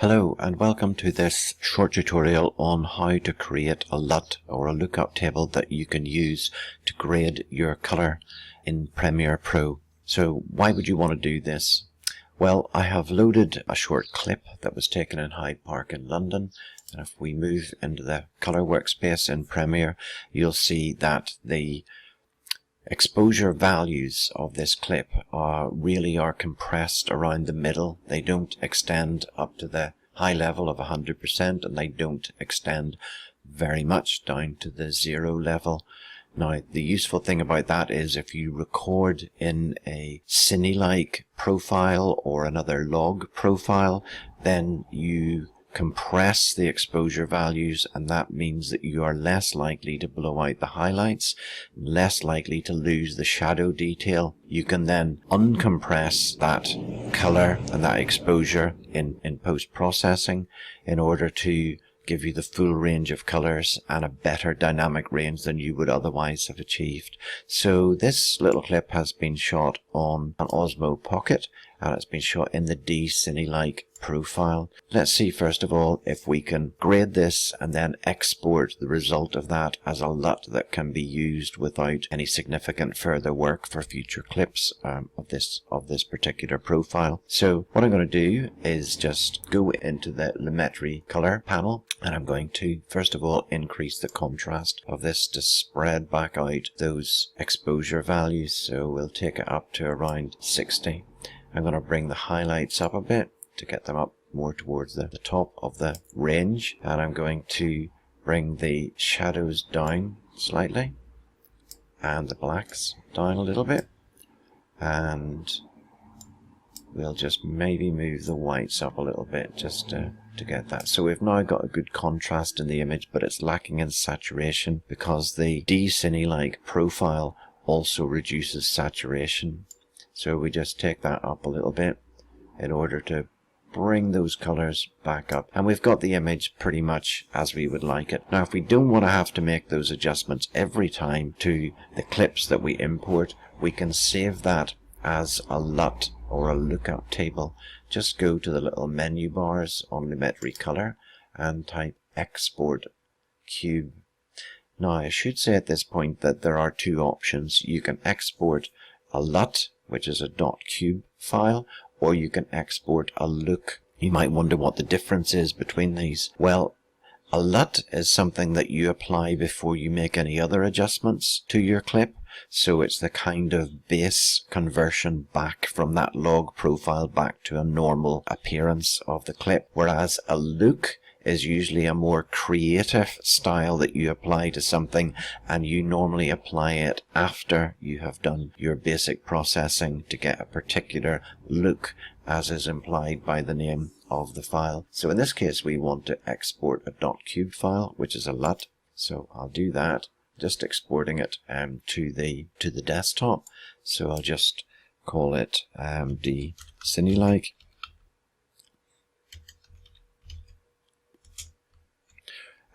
Hello and welcome to this short tutorial on how to create a LUT or a lookup table that you can use to grade your color in Premiere Pro. So why would you want to do this? Well, I have loaded a short clip that was taken in Hyde Park in London, and if we move into the color workspace in Premiere, you'll see that the exposure values of this clip really are compressed around the middle. They don't extend up to the high level of 100%, and they don't extend very much down to the 0 level. Now, the useful thing about that is if you record in a D-Cinelike profile or another log profile, then you compress the exposure values, and that means that you are less likely to blow out the highlights, less likely to lose the shadow detail. You can then uncompress that color and that exposure in post-processing in order to give you the full range of colors and a better dynamic range than you would otherwise have achieved. So this little clip has been shot on an Osmo Pocket, and it's been shot in the D-Cinelike profile. Let's see first of all if we can grade this and then export the result of that as a LUT that can be used without any significant further work for future clips of this particular profile. So what I'm going to do is just go into the Lumetri color panel, and I'm going to first of all increase the contrast of this to spread back out those exposure values. So we'll take it up to around 60. I'm going to bring the highlights up a bit to get them up more towards the top of the range, and I'm going to bring the shadows down slightly and the blacks down a little bit, and we'll just maybe move the whites up a little bit just to get that. So we've now got a good contrast in the image, but it's lacking in saturation because the D-Cinelike profile also reduces saturation. So we just take that up a little bit in order to bring those colors back up, and we've got the image pretty much as we would like it. Now, if we don't want to have to make those adjustments every time to the clips that we import, we can save that as a LUT or a lookup table. Just go to the little menu bars on Lumetri Color and type Export Cube. Now, I should say at this point that there are two options. You can export a LUT, which is a .cube file, or you can export a look. You might wonder what the difference is between these. Well, a LUT is something that you apply before you make any other adjustments to your clip. So it's the kind of base conversion back from that log profile back to a normal appearance of the clip. Whereas a look is usually a more creative style that you apply to something, and you normally apply it after you have done your basic processing to get a particular look, as is implied by the name of the file. So in this case we want to export a .cube file, which is a LUT. So I'll do that, just exporting it to the desktop. So I'll just call it D-Cinelike.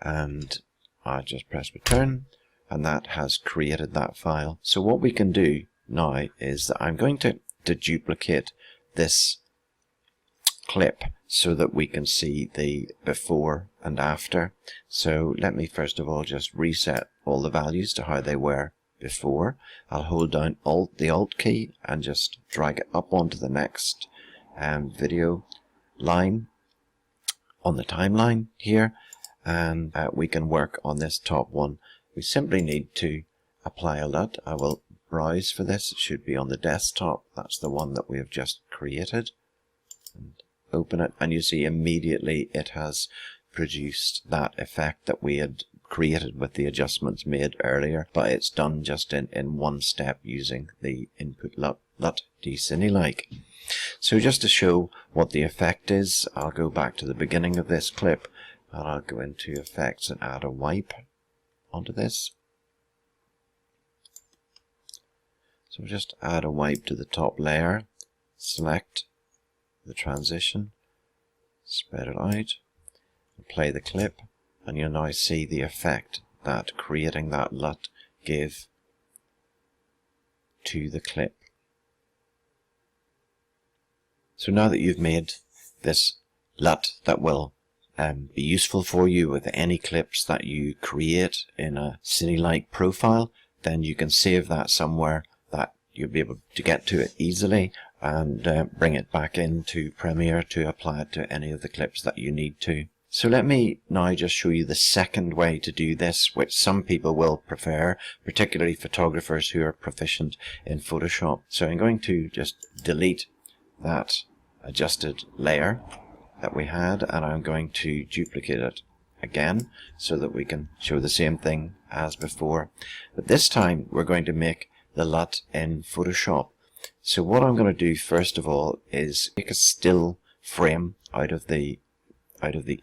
And I just press return, and that has created that file. So what we can do now is that I'm going to duplicate this clip so that we can see the before and after. So let me first of all just reset all the values to how they were before. I'll hold down the Alt key and just drag it up onto the next video line on the timeline here. And we can work on this top one. We simply need to apply a LUT. I will browse for this. It should be on the desktop. That's the one that we have just created. And open it, and you see immediately it has produced that effect that we had created with the adjustments made earlier, but it's done just in one step using the input LUT D-Cinelike. So just to show what the effect is, I'll go back to the beginning of this clip, and I'll go into effects and add a wipe onto this. So just add a wipe to the top layer, select the transition, spread it out, and play the clip, and you'll now see the effect that creating that LUT gave to the clip. So now that you've made this LUT that will be useful for you with any clips that you create in a D-Cinelike profile, then you can save that somewhere that you'll be able to get to it easily and bring it back into Premiere to apply it to any of the clips that you need to. So let me now just show you the second way to do this, which some people will prefer, particularly photographers who are proficient in Photoshop. So I'm going to just delete that adjusted layer that we had, and I'm going to duplicate it again so that we can show the same thing as before. But this time we're going to make the LUT in Photoshop. So what I'm going to do first of all is make a still frame out of the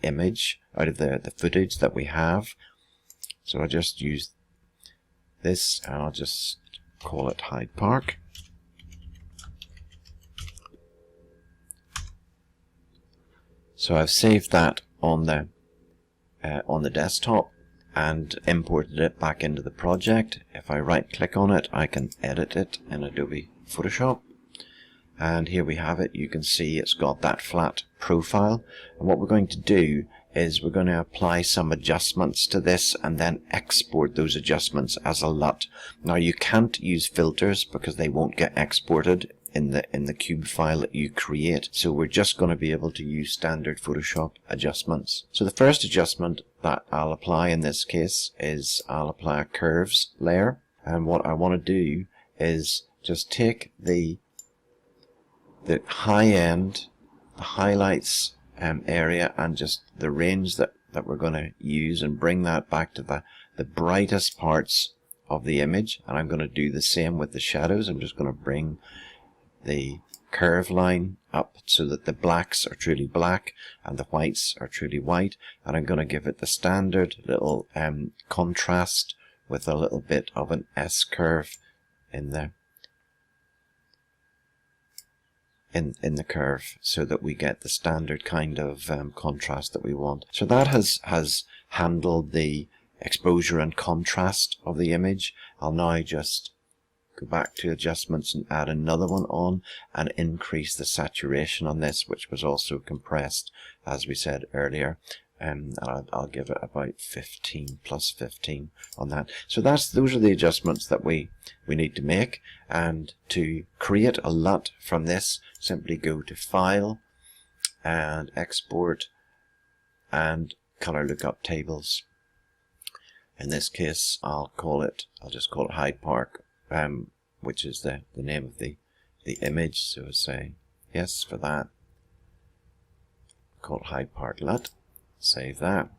image, out of the footage that we have. So I'll just use this and I'll just call it Hyde Park. So I've saved that on the desktop and imported it back into the project. If I right click on it, I can edit it in Adobe Photoshop. And here we have it. You can see it's got that flat profile. And what we're going to do is we're going to apply some adjustments to this and then export those adjustments as a LUT. Now you can't use filters because they won't get exported in the cube file that you create. So we're just going to be able to use standard Photoshop adjustments. So the first adjustment that I'll apply in this case is I'll apply a curves layer. And what I want to do is just take the high end, the highlights area, and just the range that we're going to use, and bring that back to the brightest parts of the image. And I'm going to do the same with the shadows. I'm just going to bring the curve line up so that the blacks are truly black and the whites are truly white, and I'm going to give it the standard little contrast with a little bit of an S curve in the curve, so that we get the standard kind of contrast that we want. So that has handled the exposure and contrast of the image. I'll now just go back to adjustments and add another one on and increase the saturation on this, which was also compressed as we said earlier. And I'll give it about 15 plus 15 on that. So those are the adjustments that we need to make. And to create a LUT from this, simply go to File and Export and Color Lookup Tables. In this case, I'll just call it Hyde Park, which is the name of the image. So I'll say yes for that. Call it Hyde Park LUT. Save that.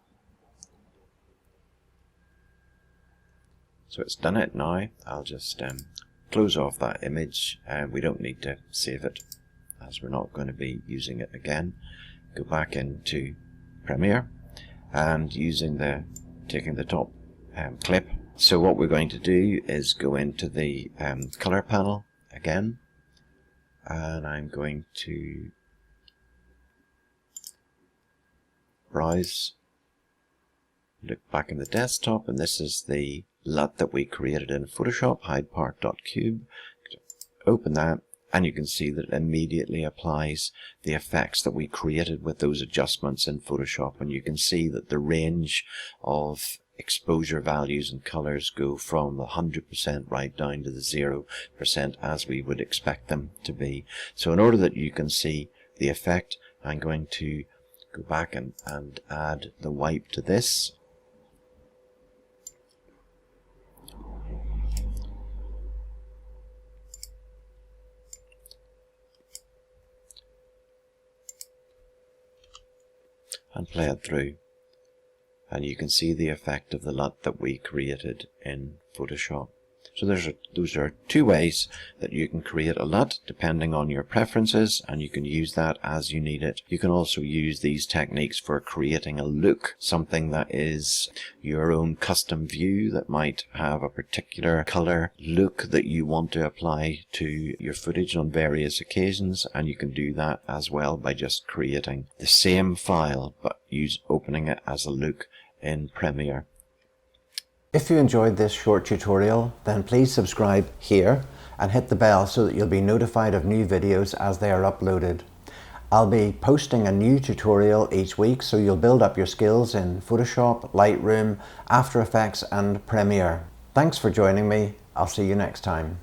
So it's done it now. I'll just close off that image, and we don't need to save it as we're not going to be using it again. Go back into Premiere and taking the top clip. So what we're going to do is go into the color panel again, and I'm going to browse, look back in the desktop, and this is the LUT that we created in Photoshop, hydepark.cube. Open that, and you can see that it immediately applies the effects that we created with those adjustments in Photoshop, and you can see that the range of exposure values and colors go from 100% right down to the 0% as we would expect them to be. So in order that you can see the effect, I'm going to go back and add the wipe to this. And play it through. And you can see the effect of the LUT that we created in Photoshop. So those are two ways that you can create a LUT depending on your preferences, and you can use that as you need it. You can also use these techniques for creating a look, something that is your own custom view that might have a particular color look that you want to apply to your footage on various occasions, and you can do that as well by just creating the same file but opening it as a look in Premiere. If you enjoyed this short tutorial, then please subscribe here and hit the bell so that you'll be notified of new videos as they are uploaded. I'll be posting a new tutorial each week, so you'll build up your skills in Photoshop, Lightroom, After Effects and Premiere. Thanks for joining me. I'll see you next time.